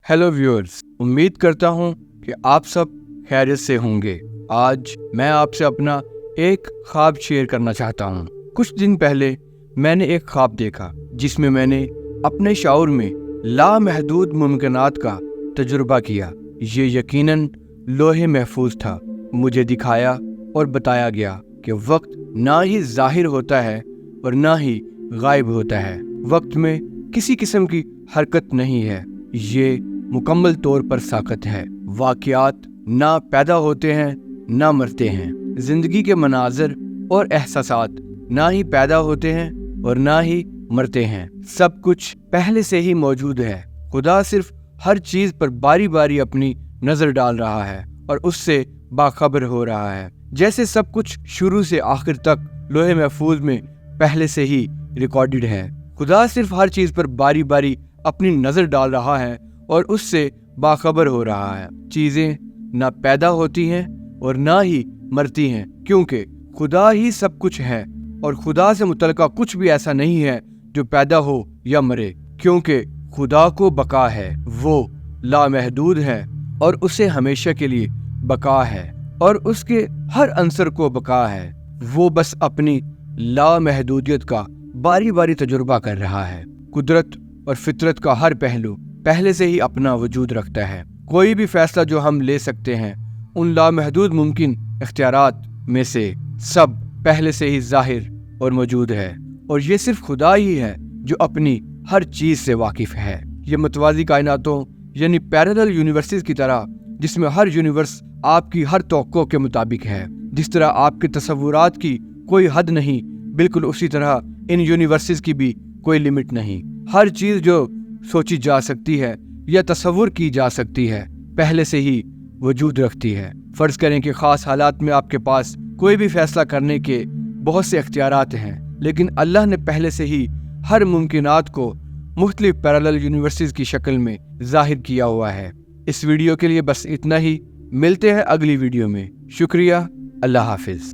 Hello viewers, उम्मीद करता हूँ कि आप सब खैरियत से होंगे। आज मैं आपसे अपना एक ख्वाब शेयर करना चाहता हूँ। कुछ दिन पहले मैंने एक ख्वाब देखा जिसमें मैंने अपने शऊर में लामहदूद मुमकिनात का तजुर्बा किया। ये यकीनन लोहे महफूज था। मुझे दिखाया और बताया गया कि वक्त ना ही ज़ाहिर होता है और ना ही गायब होता है। वक्त में किसी किस्म की हरकत नहीं है, ये मुकम्मल तौर पर साकत है। वाक़यात ना पैदा होते हैं ना मरते हैं। ज़िंदगी के मनाज़र और एहसासात ना ही पैदा होते हैं और ना ही मरते हैं। सब कुछ पहले से ही मौजूद है। खुदा सिर्फ हर चीज़ पर बारी बारी अपनी नज़र डाल रहा है और उससे बाखबर हो रहा है। जैसे सब कुछ शुरू से आखिर तक लोहे महफूज में पहले से ही रिकॉर्डेड है। खुदा सिर्फ हर चीज़ पर बारी बारी अपनी नज़र डाल रहा है और उससे बाखबर हो रहा है। चीज़ें ना पैदा होती हैं और ना ही मरती हैं, क्योंकि खुदा ही सब कुछ है और खुदा से मुतल्लिक़ कुछ भी ऐसा नहीं है जो पैदा हो या मरे, क्योंकि खुदा को बका है। वो लामहदूद है और उसे हमेशा के लिए बका है और उसके हर अंसर को बका है। वो बस अपनी लामहदूदियत का बारी बारी तजुर्बा कर रहा है। कुदरत और फितरत का हर पहलू पहले से ही अपना वजूद रखता है। कोई भी फैसला जो हम ले सकते हैं, उन लामहदूद मुमकिन इख्तियारात में से सब पहले से ही ज़ाहिर और मौजूद है। और ये सिर्फ खुदा ही है जो अपनी हर चीज़ से वाकिफ़ है। ये मुतवाज़ी कायनातों यानी पैरेलल यूनिवर्सेस की तरह, जिसमें हर यूनिवर्स आपकी हर तवक्को के मुताबिक है। जिस तरह आपके तसव्वुरात की कोई हद नहीं, बिल्कुल उसी तरह इन यूनिवर्सेस की भी कोई लिमिट नहीं। हर चीज़ जो सोची जा सकती है या तसव्वुर की जा सकती है, पहले से ही वजूद रखती है। फ़र्ज़ करें कि ख़ास हालात में आपके पास कोई भी फ़ैसला करने के बहुत से इख्तियारात हैं, लेकिन अल्लाह ने पहले से ही हर मुमकिनात को मुख्तलिफ पैरेलल यूनिवर्सेस की शक्ल में ज़ाहिर किया हुआ है। इस वीडियो के लिए बस इतना ही। मिलते हैं अगली वीडियो में। शुक्रिया। अल्लाह हाफिज़।